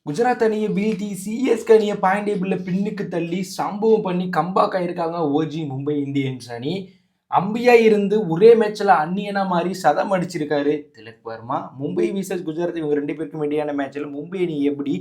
குஜராத் அணியை வீழ்த்தி சிஎஸ்கே அணியை பாயிண்ட் டேபிளில் பின்னுக்கு தள்ளி சம்பவம் பண்ணி கம்பேக் ஆயிருக்காங்க ஓஜி மும்பை இந்தியன்ஸ் அணி. அம்பியா இருந்து ஒரே மேட்ச்ல அந்நியனா மாதிரி சதம் அடிச்சிருக்காரு திலக் வர்மா. மும்பை விசஸ் குஜராத் இவங்க ரெண்டு பேருக்கும் இடையான மேட்ச்ல மும்பை அணி எப்படி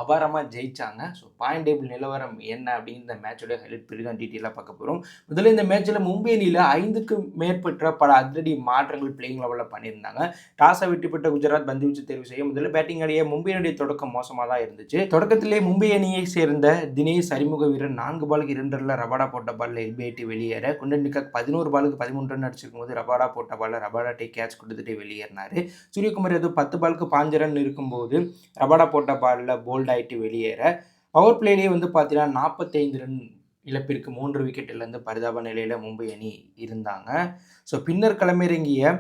அபாரமா ஜெயிச்சாங்க. ஸோ பாயிண்ட் டேபிள் நிலவரம் என்ன அப்படின்னு இந்த மேட்சோட ஹைலைட் பண்ணி தான் டீட்டெயிலாக பார்க்க போகிறோம். முதல்ல இந்த மேட்ச்ல மும்பை அணியில் 5க்கும் மேற்பட்ட பல அதிரடி மாற்றங்கள் பிளேயிங் லெவலில் பண்ணியிருந்தாங்க. டாஸை வெற்றி பெற்ற குஜராத் பந்து வீச்சு தேர்வு செய்ய முதல்ல பேட்டிங் அணியை மும்பை அணியுடைய தொடக்கம் மோசமாக தான் இருந்துச்சு. தொடக்கத்திலே மும்பை அணியை சேர்ந்த தினேஷ் அறிமுக வீரர் 4 பாலுக்கு 2 ரன்ல ரபாடா போட்ட பால்ல எல்பிஐடி வெளியேற, குண்டன் டிகாக் 11 பாலுக்கு 13 ரன் அடிச்சிருக்கும் போது ரபாடா போட்ட பால்ல ரபாடாட்டை கேட்ச் கொடுத்துட்டு வெளியேறினாரு. சூரியகுமார் ஏதோ 10 பாலுக்கு 5 ரன் இருக்கும்போது ரபாடா போட்ட பால்ல போல்ட் ஆகிட்டு வெளியேற, பவர் பிளேலேயே பார்த்தீங்கன்னா 45 ரன் இழப்பிற்கு 3 விக்கெட்டிலிருந்து பரிதாப நிலையில் மும்பை அணி இருந்தாங்க. ஸோ பின்னர் களமிறங்கிய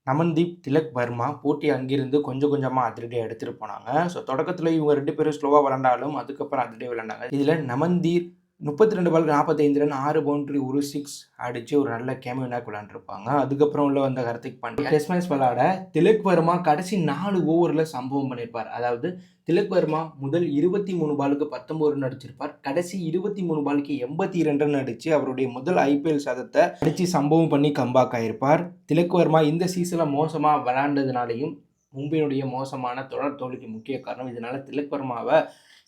நமன்தீப், திலக் வர்மா போட்டி அங்கிருந்து கொஞ்சம் கொஞ்சமாக அதிரடியாக எடுத்துகிட்டு போனாங்க. ஸோ தொடக்கத்தில் இவங்க 2 பேரும் ஸ்லோவாக விளாண்டாலும் அதுக்கப்புறம் அதிரடியாக விளாண்டாங்க. இதில் நமன்தீப் 32 பாலுக்கு 45 ரன், 6 பவுண்டரி, 1 6 அடித்து ஒரு நல்ல கேமியோ நாக் விளாண்டுருப்பாங்க. அதுக்கப்புறம் உள்ள வந்த ஹர்திக் பாண்டியா டெஸ்ட் மேட்ச் விளாட திலக் வர்மா கடைசி 4 ஓவரில் சம்பவம் பண்ணியிருப்பார். அதாவது திலக் வர்மா முதல் 23 பாலுக்கு 19 ரன் அடிச்சிருப்பார். கடைசி 23 பாலுக்கு 82 ரன் அடித்து அவருடைய முதல் ஐபிஎல் சதத்தை அடித்து சம்பவம் பண்ணி கம்பேக் ஆகியிருப்பார். திலக் வர்மா இந்த சீசனில் மோசமாக விளாண்டதுனாலையும் மும்பையினுடைய மோசமான தொடர் தோல்விக்கு முக்கிய காரணம். இதனால் திலக் வர்மாவை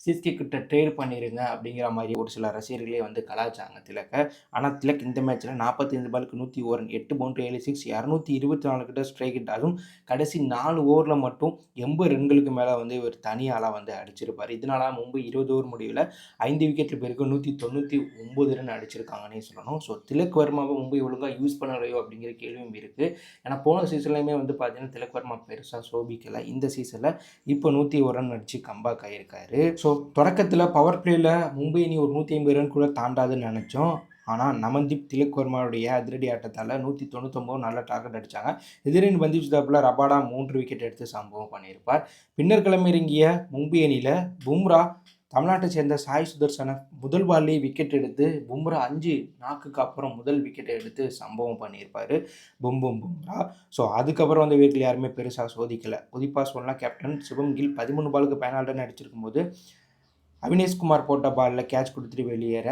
சிஎஸ்கே கிட்ட ட்ரேட் பண்ணிடுங்க அப்படிங்கிற மாதிரி ஒரு சில ரசிகர்களே கலாச்சாங்க திலக்கை. ஆனால் திலக் இந்த மேட்ச்சில் 45 பாலுக்கு 101 ரன், 8 பவுண்டரி, 7 6, 224 கிட்ட ஸ்ட்ரைக் ஹிட். அதுவும் கடைசி 4 ஓவரில் மட்டும் 80 ரன்களுக்கு மேலே இவர் தனியாளாக அடிச்சிருப்பார். இதனால மும்பை 20 ஓவர் முடிவில் 5 விக்கெட்டில் பேருக்கு 199 ரன் அடிச்சிருக்காங்கன்னே சொல்லணும். ஸோ திலக் வர்மாவை மும்பை ஒழுங்காக யூஸ் பண்ணலையோ அப்படிங்கிற கேள்வியும் இருக்குது. ஏன்னா போன சீசன்லையுமே பார்த்தீங்கன்னா திலக் வர்மா பெருசாக சோபிக்கலை. இந்த சீசனில் இப்போ 101 ரன் அடித்து கம்பேக் ஆகியிருக்காரு. ஸோ தொடக்கத்தில் பவர் பிளேயில் மும்பை அணி ஒரு 150 ரன் கூட தாண்டாதுன்னு நினச்சோம். ஆனால் நமன்தீப், திலக் வர்மாவுடைய அதிரடி ஆட்டத்தால் 199 நல்ல டார்கெட் அடித்தாங்க. எதிரின் பந்து வீச்சுதாப்பில் ரபாடா 3 விக்கெட் எடுத்து சம்பவம் பண்ணியிருப்பார். பின்னர் களமிறங்கிய மும்பை அணியில் பும்ரா, தமிழ்நாட்டை சேர்ந்த சாய் சுதர்சனை முதல் பால்லேயே விக்கெட் எடுத்து பும்ரா 5 நாக்குக்கு அப்புறம் முதல் விக்கெட்டை எடுத்து சம்பவம் பண்ணியிருப்பார் பும்ரா. ஸோ அதுக்கப்புறம் வீட்டில் யாருமே பெருசாக சோதிக்கலை. குறிப்பாக சொல்லலாம் கேப்டன் சுபம் கில் 13 பாலுக்கு 14 ரன் அடிச்சிருக்கும் போது அவினேஷ்குமார் போட்ட பாலில் கேட்ச் கொடுத்துட்டு வெளியேற,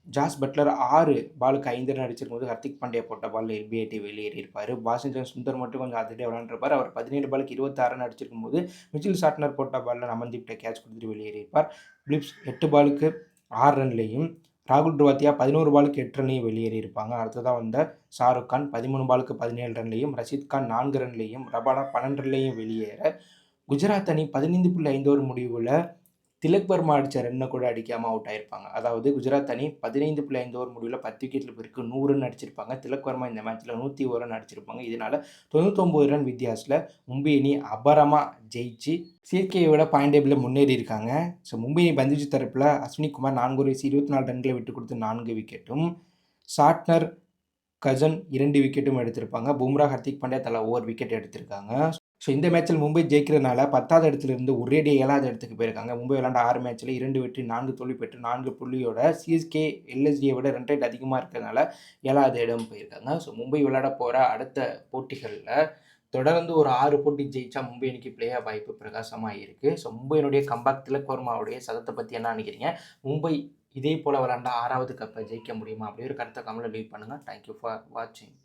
ஜாஸ் பட்லர் 6 பாலுக்கு 5 ரன் அடிச்சிருக்கும் போது ஹர்திக் பாண்டியா போட்ட பாலில் எல்பிஐடி வெளியேறியிருப்பார். வாஷிங்டன் சுந்தர் மட்டும் கொஞ்சம் அதிரடியாக விளாண்டுருப்பார். அவர் 17 பாலுக்கு 26 ரன் அடிச்சிருக்கும் போது மிச்சில் சாட்னர் போட்ட பாலில் நமன்தீப்ட கேட்ச் கொடுத்துட்டு வெளியேறியிருப்பார். பிலிப்ஸ் 8 பாலுக்கு 6 ரன்லையும், ராகுல் ட்ரவாத்தியா 11 பாலுக்கு 8 ரன்லையும் வெளியேறியிருப்பாங்க. அடுத்ததாக வந்த ஷாருக் கான் 13 பாலுக்கு 17 ரன்லையும், ரஷீத் கான் 4 ரன்லையும், ரபாடா 12 ரன்லையும் வெளியேற, குஜராத் அணி 15.5 ஓவர் முடிவில் திலக் வர்மா அடித்த ரன்னை கூட அடிக்காமல் அவுட் ஆயிருப்பாங்க. அதாவது குஜராத் அணி 15.5 ஓவர் முடிவில் 10 விக்கெட்டில் பேருக்கு 100 ரன் அடிச்சிருப்பாங்க. திலக் வர்மா இந்த மேட்ச்சில் 101 ரன் அடிச்சிருப்பாங்க. இதனால் 99 ரன் வித்தியாசத்தில் மும்பை அணி அபாரமாக ஜெயிச்சு சிஎஸ்கேயை விட பாயிண்ட் டேபிளில் முன்னேறி இருக்காங்க. ஸோ மும்பை அணி பந்து வீச்சு தரப்பில் அஸ்வினி குமார் 4 ஓவர் 24 ரன்களை விட்டு கொடுத்து 4 விக்கெட்டும், சாட்னர், கஜன் 2 விக்கெட்டும் எடுத்திருப்பாங்க. பும்ரா, ஹர்திக் பாண்டியா தலா 1 விக்கெட் எடுத்திருக்காங்க. ஸோ இந்த மேட்ச்சில் மும்பை ஜெயிக்கிறதுனால 10வது இடத்துலேருந்து ஒரேடி 7வது இடத்துக்கு போயிருக்காங்க. மும்பை விளாண்ட 6 மேட்ச்சில் 2 வெற்றி 4 தோல்வி பெற்று 4 புள்ளியோட சிஎஸ்கே எல்எஸ்டியை விட ரன் ரேட் அதிகமாக இருக்கிறதுனால 7வது இடம் போயிருக்காங்க. ஸோ மும்பை விளையாட போகிற அடுத்த போட்டிகளில் தொடர்ந்து ஒரு 6 போட்டி ஜெயிச்சா மும்பை அணிக்கு பிளே ஆஃப் வாய்ப்பு பிரகாசமாக இருக்குது. ஸோ மும்பையினுடைய கம்பேக் திலக் வர்மாவுடைய சதத்தை பற்றி என்ன நினைக்கிறீங்க? மும்பை இதே போல் விளாண்டா 6வது கப்பை ஜெயிக்க முடியுமா? அப்படி ஒரு கருத்தை கமெண்ட்ல லீவ் பண்ணுங்கள். தேங்க்யூ ஃபார் வாட்சிங்.